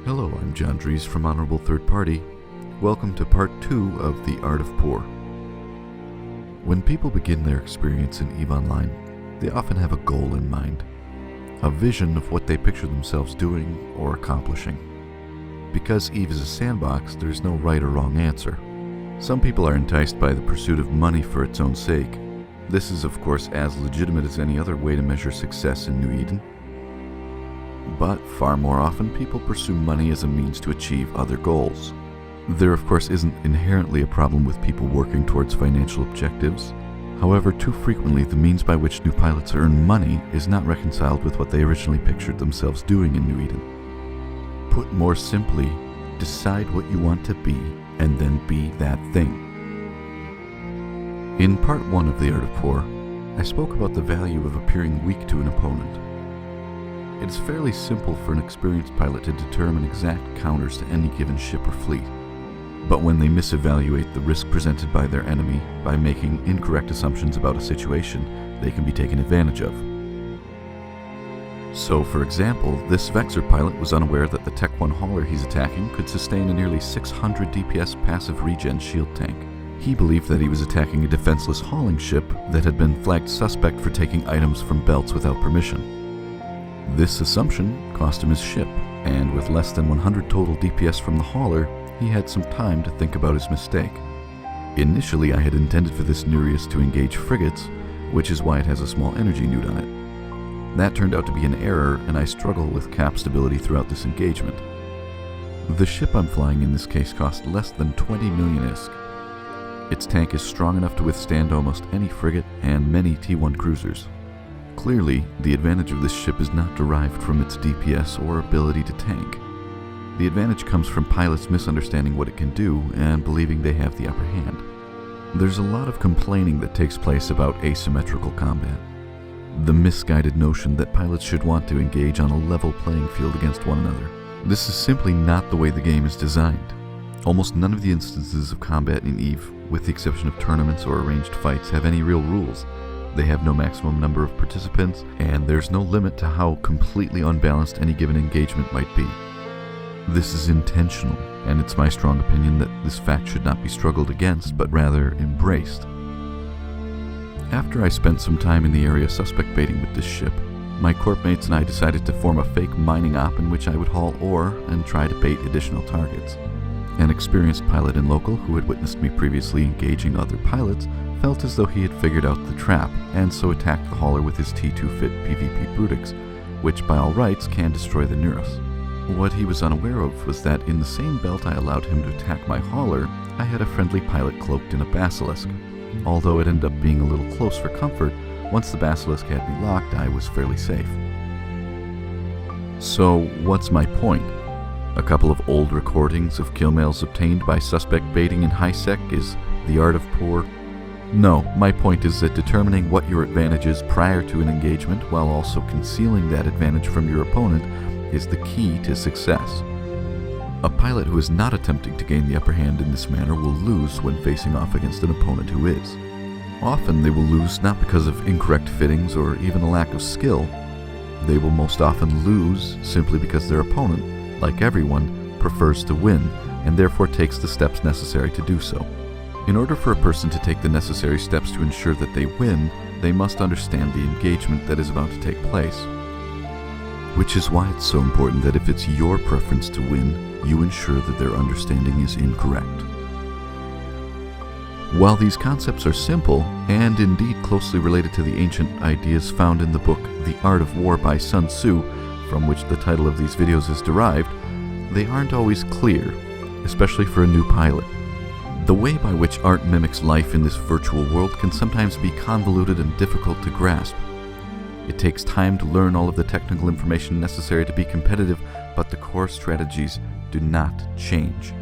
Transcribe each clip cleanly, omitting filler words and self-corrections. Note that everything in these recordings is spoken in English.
Hello, I'm John Dries from Honorable Third Party. Welcome to part 2 of The Art of Poor. When people begin their experience in EVE Online, they often have a goal in mind, a vision of what they picture themselves doing or accomplishing. Because EVE is a sandbox, there's no right or wrong answer. Some people are enticed by the pursuit of money for its own sake. This is, of course, as legitimate as any other way to measure success in New Eden. But far more often, people pursue money as a means to achieve other goals. There, of course, isn't inherently a problem with people working towards financial objectives. However, too frequently, the means by which new pilots earn money is not reconciled with what they originally pictured themselves doing in New Eden. Put more simply, decide what you want to be, and then be that thing. In part 1 of The Art of Poor, I spoke about the value of appearing weak to an opponent. It is fairly simple for an experienced pilot to determine exact counters to any given ship or fleet. But when they misevaluate the risk presented by their enemy by making incorrect assumptions about a situation, they can be taken advantage of. So, for example, this Vexor pilot was unaware that the Tech 1 hauler he's attacking could sustain a nearly 600 DPS passive regen shield tank. He believed that he was attacking a defenseless hauling ship that had been flagged suspect for taking items from belts without permission. This assumption cost him his ship, and with less than 100 total DPS from the hauler, he had some time to think about his mistake. Initially, I had intended for this Nereus to engage frigates, which is why it has a small energy node on it. That turned out to be an error, and I struggle with cap stability throughout this engagement. The ship I'm flying in this case cost less than 20 million ISK. Its tank is strong enough to withstand almost any frigate and many T1 cruisers. Clearly, the advantage of this ship is not derived from its DPS or ability to tank. The advantage comes from pilots misunderstanding what it can do and believing they have the upper hand. There's a lot of complaining that takes place about asymmetrical combat. The misguided notion that pilots should want to engage on a level playing field against one another. This is simply not the way the game is designed. Almost none of the instances of combat in EVE, with the exception of tournaments or arranged fights, have any real rules. They have no maximum number of participants, and there's no limit to how completely unbalanced any given engagement might be. This is intentional, and it's my strong opinion that this fact should not be struggled against, but rather embraced. After I spent some time in the area suspect baiting with this ship, my corp mates and I decided to form a fake mining op in which I would haul ore and try to bait additional targets. An experienced pilot and local who had witnessed me previously engaging other pilots felt as though he had figured out the trap, and so attacked the hauler with his T2 fit PvP Brutix, which by all rights can destroy the Nereus. What he was unaware of was that in the same belt I allowed him to attack my hauler, I had a friendly pilot cloaked in a Basilisk. Although it ended up being a little close for comfort, once the Basilisk had me locked, I was fairly safe. So, what's my point? A couple of old recordings of kill mails obtained by suspect baiting in HiSec is the art of poor? No, my point is that determining what your advantage is prior to an engagement while also concealing that advantage from your opponent is the key to success. A pilot who is not attempting to gain the upper hand in this manner will lose when facing off against an opponent who is. Often they will lose not because of incorrect fittings or even a lack of skill. They will most often lose simply because their opponent, like everyone, prefers to win and therefore takes the steps necessary to do so. In order for a person to take the necessary steps to ensure that they win, they must understand the engagement that is about to take place. Which is why it's so important that if it's your preference to win, you ensure that their understanding is incorrect. While these concepts are simple, and indeed closely related to the ancient ideas found in the book The Art of War by Sun Tzu, from which the title of these videos is derived, they aren't always clear, especially for a new pilot. The way by which art mimics life in this virtual world can sometimes be convoluted and difficult to grasp. It takes time to learn all of the technical information necessary to be competitive, but the core strategies do not change.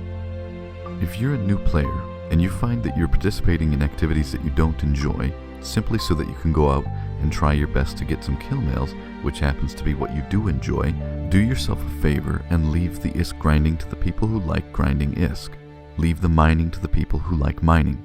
If you're a new player and you find that you're participating in activities that you don't enjoy, simply so that you can go out and try your best to get some kill mails, which happens to be what you do enjoy, do yourself a favor and leave the ISK grinding to the people who like grinding ISK. Leave the mining to the people who like mining.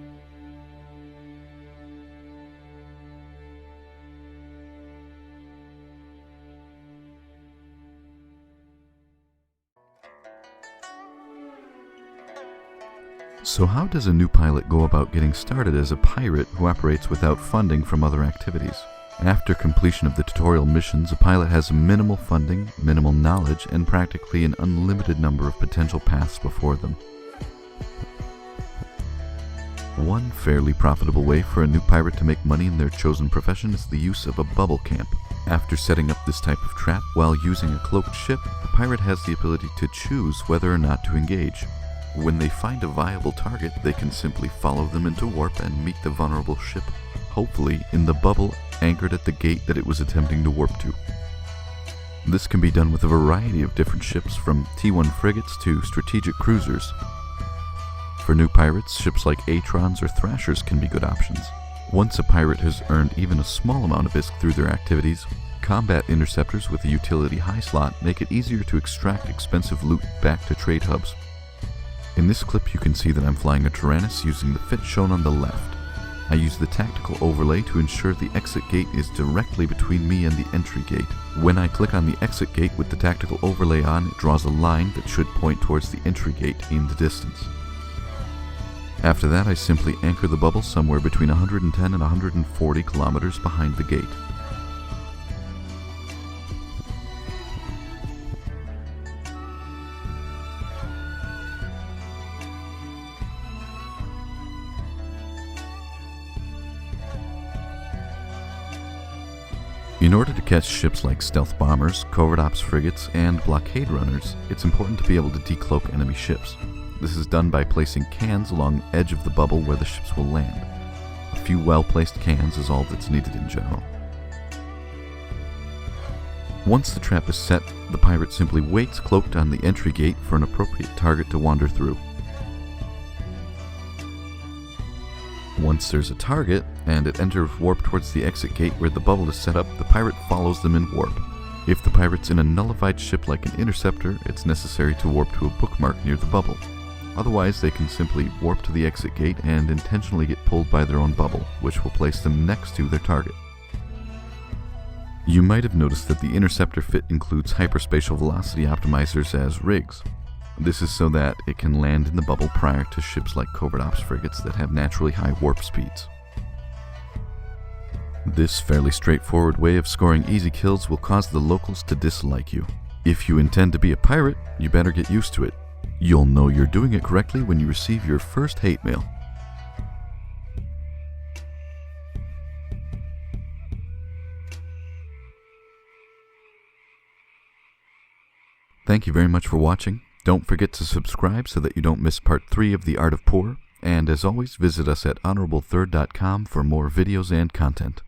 So how does a new pilot go about getting started as a pirate who operates without funding from other activities? After completion of the tutorial missions, a pilot has minimal funding, minimal knowledge, and practically an unlimited number of potential paths before them. One fairly profitable way for a new pirate to make money in their chosen profession is the use of a bubble camp. After setting up this type of trap while using a cloaked ship, the pirate has the ability to choose whether or not to engage. When they find a viable target, they can simply follow them into warp and meet the vulnerable ship, hopefully in the bubble anchored at the gate that it was attempting to warp to. This can be done with a variety of different ships, from T1 frigates to strategic cruisers. For new pirates, ships like Atrons or Thrashers can be good options. Once a pirate has earned even a small amount of ISK through their activities, combat interceptors with a utility high slot make it easier to extract expensive loot back to trade hubs. In this clip you can see that I'm flying a Tyrannus using the fit shown on the left. I use the tactical overlay to ensure the exit gate is directly between me and the entry gate. When I click on the exit gate with the tactical overlay on, it draws a line that should point towards the entry gate in the distance. After that, I simply anchor the bubble somewhere between 110 and 140 kilometers behind the gate. In order to catch ships like stealth bombers, covert ops frigates, and blockade runners, it's important to be able to decloak enemy ships. This is done by placing cans along the edge of the bubble where the ships will land. A few well-placed cans is all that's needed in general. Once the trap is set, the pirate simply waits cloaked on the entry gate for an appropriate target to wander through. Once there's a target, and it enters warp towards the exit gate where the bubble is set up, the pirate follows them in warp. If the pirate's in a nullified ship like an interceptor, it's necessary to warp to a bookmark near the bubble. Otherwise, they can simply warp to the exit gate and intentionally get pulled by their own bubble, which will place them next to their target. You might have noticed that the interceptor fit includes hyperspatial velocity optimizers as rigs. This is so that it can land in the bubble prior to ships like covert ops frigates that have naturally high warp speeds. This fairly straightforward way of scoring easy kills will cause the locals to dislike you. If you intend to be a pirate, you better get used to it. You'll know you're doing it correctly when you receive your first hate mail. Thank you very much for watching. Don't forget to subscribe so that you don't miss part 3 of The Art of Poor. And as always, visit us at honorablethird.com for more videos and content.